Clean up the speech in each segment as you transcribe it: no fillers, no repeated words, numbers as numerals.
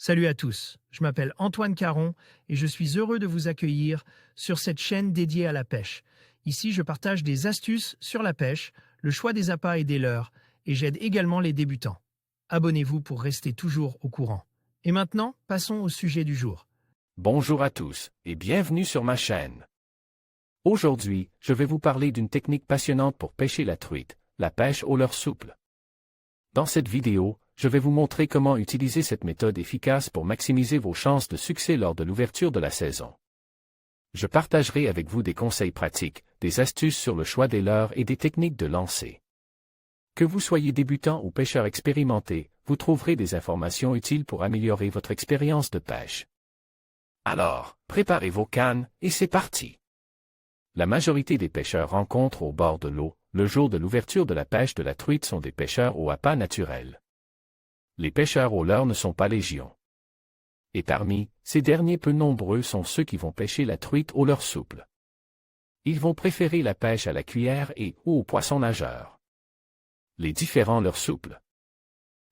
Salut à tous, je m'appelle Antoine Caron et je suis heureux de vous accueillir sur cette chaîne dédiée à la pêche. Ici, je partage des astuces sur la pêche, le choix des appâts et des leurres, et j'aide également les débutants. Abonnez-vous pour rester toujours au courant. Et maintenant, passons au sujet du jour. Bonjour à tous et bienvenue sur ma chaîne. Aujourd'hui, je vais vous parler d'une technique passionnante pour pêcher la truite, la pêche au leurre souple. Dans cette vidéo, je vais vous montrer comment utiliser cette méthode efficace pour maximiser vos chances de succès lors de l'ouverture de la saison. Je partagerai avec vous des conseils pratiques, des astuces sur le choix des leurres et des techniques de lancer. Que vous soyez débutant ou pêcheur expérimenté, vous trouverez des informations utiles pour améliorer votre expérience de pêche. Alors, préparez vos cannes, et c'est parti! La majorité des pêcheurs rencontrés au bord de l'eau, le jour de l'ouverture de la pêche de la truite sont des pêcheurs au appât naturel. Les pêcheurs au leurre ne sont pas légion. Et parmi ces derniers peu nombreux sont ceux qui vont pêcher la truite au leurre souple. Ils vont préférer la pêche à la cuillère et ou au poisson nageur. Les différents leurres souples.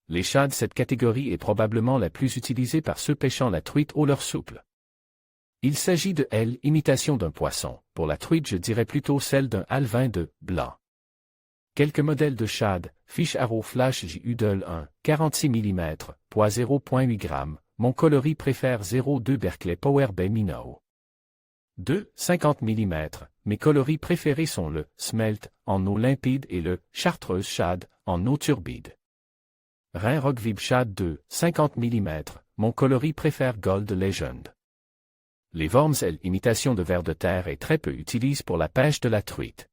Les shads, cette catégorie est probablement la plus utilisée par ceux pêchant la truite au leurre souple. Il s'agit de imitation d'un poisson. Pour la truite, je dirais plutôt celle d'un alevin de blanc. Quelques modèles de shad, Fish Arrow Flash JU 1, 46 mm, poids 0.8 g, mon coloris préfère 0.2 Berkeley Power Bay Minnow. 2, 50 mm, mes coloris préférés sont le Smelt en eau limpide et le Chartreuse Shad en eau turbide. Rhin Rockvib Shad 2, 50 mm, mon coloris préfère Gold Legend. Les worms, imitation de vers de terre et très peu utilisent pour la pêche de la truite.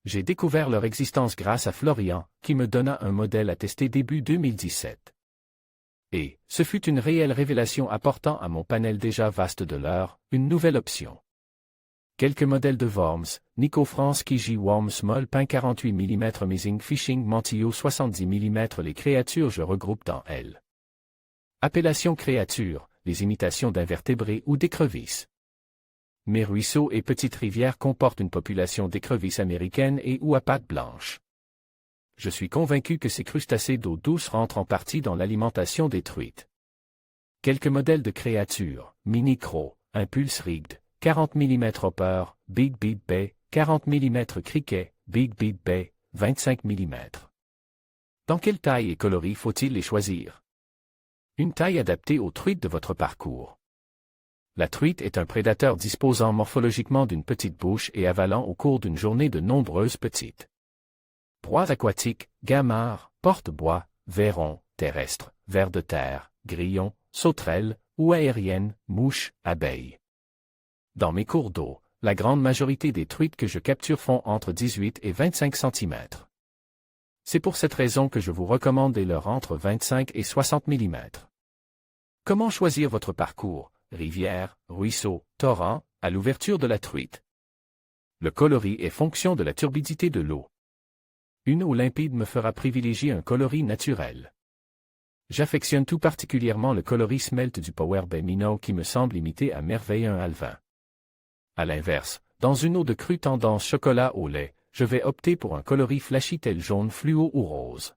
J'ai découvert leur existence grâce à Florian, qui me donna un modèle à tester début 2017. Et, ce fut une réelle révélation apportant à mon panel déjà vaste de leurres, une nouvelle option. Quelques modèles de worms, Nico France Kiji Worm Small Pin 48 mm Amazing Fishing Mantillot 70 mm. Les créatures je regroupe dans L. Appellation créatures, les imitations d'invertébrés ou d'écrevisses. Mes ruisseaux et petites rivières comportent une population d'écrevisses américaines et ou à pattes blanches. Je suis convaincu que ces crustacés d'eau douce rentrent en partie dans l'alimentation des truites. Quelques modèles de créatures, Mini Crow, Impulse Rigged, 40 mm Hopper, Big Bead Bay, 40 mm Cricket, Big Bead Bay, 25 mm. Dans quelle taille et coloris faut-il les choisir? Une taille adaptée aux truites de votre parcours. La truite est un prédateur disposant morphologiquement d'une petite bouche et avalant au cours d'une journée de nombreuses petites proies aquatiques, gamards, porte-bois, vairons, terrestres, vers de terre, grillons, sauterelles, ou aériennes, mouches, abeilles. Dans mes cours d'eau, la grande majorité des truites que je capture font entre 18 et 25 cm. C'est pour cette raison que je vous recommande des leurres entre 25 et 60 mm. Comment choisir votre parcours? Rivière, ruisseau, torrent, à l'ouverture de la truite. Le coloris est fonction de la turbidité de l'eau. Une eau limpide me fera privilégier un coloris naturel. J'affectionne tout particulièrement le coloris Smelt du Power Bay Minnow qui me semble imiter à merveille un alevin. À l'inverse, dans une eau de crue tendance chocolat au lait, je vais opter pour un coloris flashy tel jaune fluo ou rose.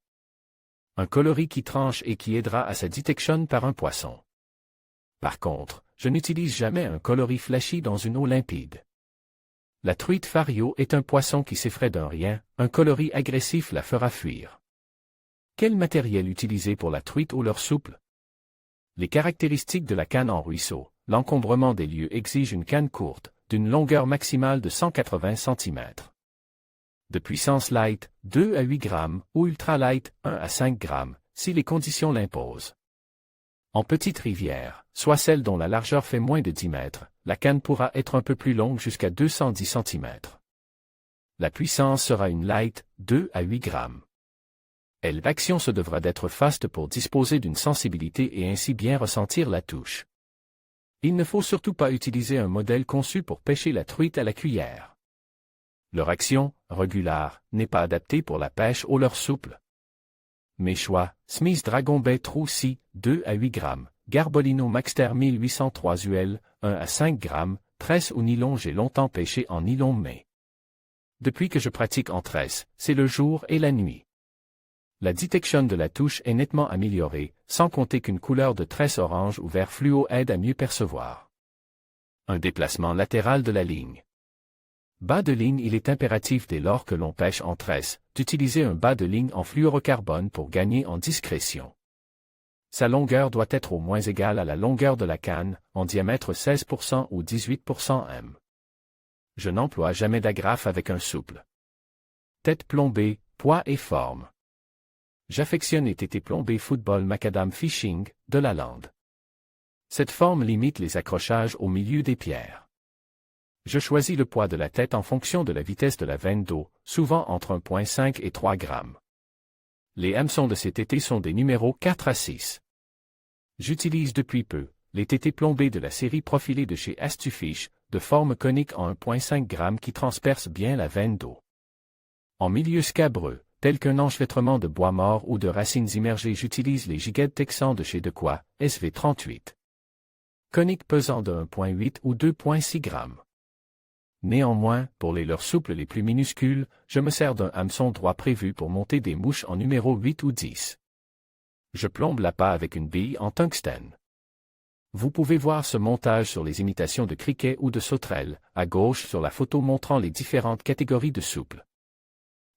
Un coloris qui tranche et qui aidera à sa détection par un poisson. Par contre, je n'utilise jamais un coloris flashy dans une eau limpide. La truite fario est un poisson qui s'effraie d'un rien, un coloris agressif la fera fuir. Quel matériel utiliser pour la truite au leurre souple? Les caractéristiques de la canne en ruisseau. L'encombrement des lieux exige une canne courte, d'une longueur maximale de 180 cm. De puissance light, 2 à 8 g, ou ultra light, 1 à 5 g, si les conditions l'imposent. En petite rivière, soit celle dont la largeur fait moins de 10 mètres, la canne pourra être un peu plus longue jusqu'à 210 cm. La puissance sera une light, 2 à 8 g. L'action se devra d'être faste pour disposer d'une sensibilité et ainsi bien ressentir la touche. Il ne faut surtout pas utiliser un modèle conçu pour pêcher la truite à la cuillère. Leur action, régulière, n'est pas adaptée pour la pêche au leurre souple. Mes choix, Smith Dragon Bay True Sea, 2 à 8 g, Garbolino Maxter 1803 UL, 1 à 5 g, tresse ou nylon. J'ai longtemps pêché en nylon mais depuis que je pratique en tresse, c'est le jour et la nuit. La detection de la touche est nettement améliorée, sans compter qu'une couleur de tresse orange ou vert fluo aide à mieux percevoir. Un déplacement latéral de la ligne. Bas de ligne. Il est impératif dès lors que l'on pêche en tresse, d'utiliser un bas de ligne en fluorocarbone pour gagner en discrétion. Sa longueur doit être au moins égale à la longueur de la canne, en diamètre 16% ou 18% m. Je n'emploie jamais d'agrafe avec un souple. Tête plombée, poids et forme. J'affectionne les tétés plombés Football Macadam Fishing, de la Lande. Cette forme limite les accrochages au milieu des pierres. Je choisis le poids de la tête en fonction de la vitesse de la veine d'eau, souvent entre 1,5 et 3 grammes. Les hameçons de ces tétés sont des numéros 4 à 6. J'utilise depuis peu les tétés plombés de la série profilée de chez Astufish, de forme conique en 1,5 g qui transpercent bien la veine d'eau. En milieu scabreux, tel qu'un enchevêtrement de bois mort ou de racines immergées, j'utilise les Jighead texans de chez Dequoy, SV38. Conique pesant de 1,8 ou 2,6 g. Néanmoins, pour les leurres souples les plus minuscules, je me sers d'un hameçon droit prévu pour monter des mouches en numéro 8 ou 10. Je plombe l'appât avec une bille en tungstène. Vous pouvez voir ce montage sur les imitations de criquets ou de sauterelles, à gauche sur la photo montrant les différentes catégories de souples.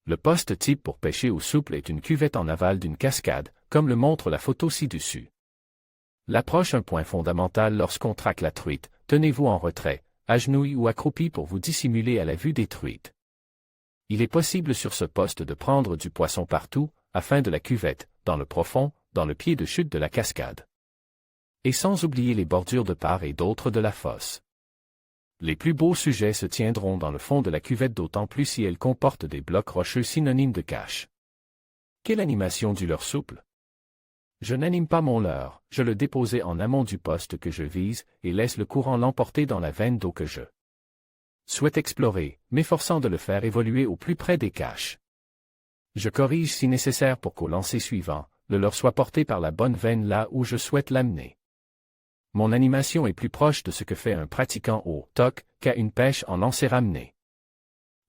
Le poste type pour pêcher au souple est une cuvette en aval d'une cascade, comme le montre la photo ci-dessus. L'approche un point fondamental lorsqu'on traque la truite, tenez-vous en retrait, agenouillé ou accroupi pour vous dissimuler à la vue des truites. Il est possible sur ce poste de prendre du poisson partout, afin de la cuvette, dans le profond, dans le pied de chute de la cascade. Et sans oublier les bordures de part et d'autre de la fosse. Les plus beaux sujets se tiendront dans le fond de la cuvette, d'autant plus si elle comporte des blocs rocheux synonymes de cache. Quelle animation du leurre souple? Je n'anime pas mon leurre, je le dépose en amont du poste que je vise et laisse le courant l'emporter dans la veine d'eau que je souhaite explorer, m'efforçant de le faire évoluer au plus près des caches. Je corrige si nécessaire pour qu'au lancer suivant, le leurre soit porté par la bonne veine là où je souhaite l'amener. Mon animation est plus proche de ce que fait un pratiquant au toc qu'à une pêche en lancer ramené.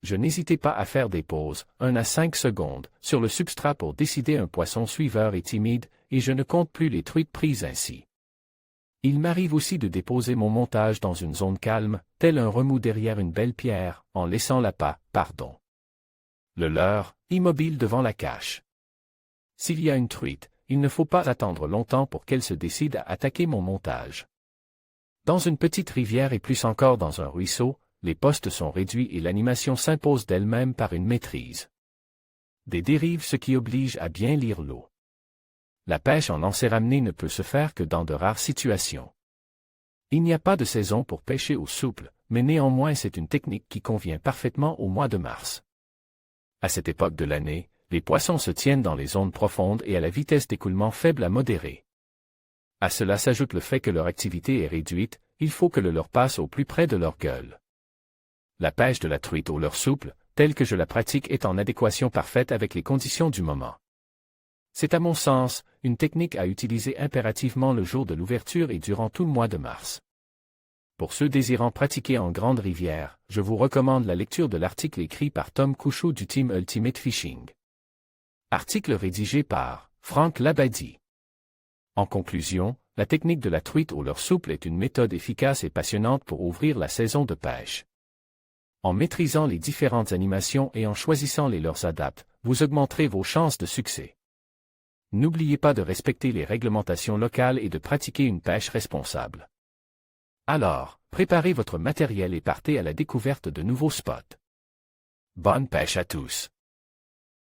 Je n'hésitais pas à faire des pauses, 1 à 5 secondes, sur le substrat pour décider un poisson suiveur et timide, et je ne compte plus les truites prises ainsi. Il m'arrive aussi de déposer mon montage dans une zone calme, tel un remous derrière une belle pierre, en laissant l'appât, le leurre, immobile devant la cache. S'il y a une truite, il ne faut pas attendre longtemps pour qu'elle se décide à attaquer mon montage. Dans une petite rivière et plus encore dans un ruisseau, les postes sont réduits et l'animation s'impose d'elle-même par une maîtrise. Des dérives, ce qui oblige à bien lire l'eau. La pêche en lancer ramené ne peut se faire que dans de rares situations. Il n'y a pas de saison pour pêcher au souple, mais néanmoins c'est une technique qui convient parfaitement au mois de mars. À cette époque de l'année, les poissons se tiennent dans les zones profondes et à la vitesse d'écoulement faible à modérée. À cela s'ajoute le fait que leur activité est réduite, il faut que le leurre passe au plus près de leur gueule. La pêche de la truite au leurre souple, telle que je la pratique, est en adéquation parfaite avec les conditions du moment. C'est à mon sens, une technique à utiliser impérativement le jour de l'ouverture et durant tout le mois de mars. Pour ceux désirant pratiquer en grande rivière, je vous recommande la lecture de l'article écrit par Tom Couchot du Team Ultimate Fishing. Article rédigé par Franck Labadie. En conclusion, la technique de la truite au leurre souple est une méthode efficace et passionnante pour ouvrir la saison de pêche. En maîtrisant les différentes animations et en choisissant les leurres adaptes, vous augmenterez vos chances de succès. N'oubliez pas de respecter les réglementations locales et de pratiquer une pêche responsable. Alors, préparez votre matériel et partez à la découverte de nouveaux spots. Bonne pêche à tous!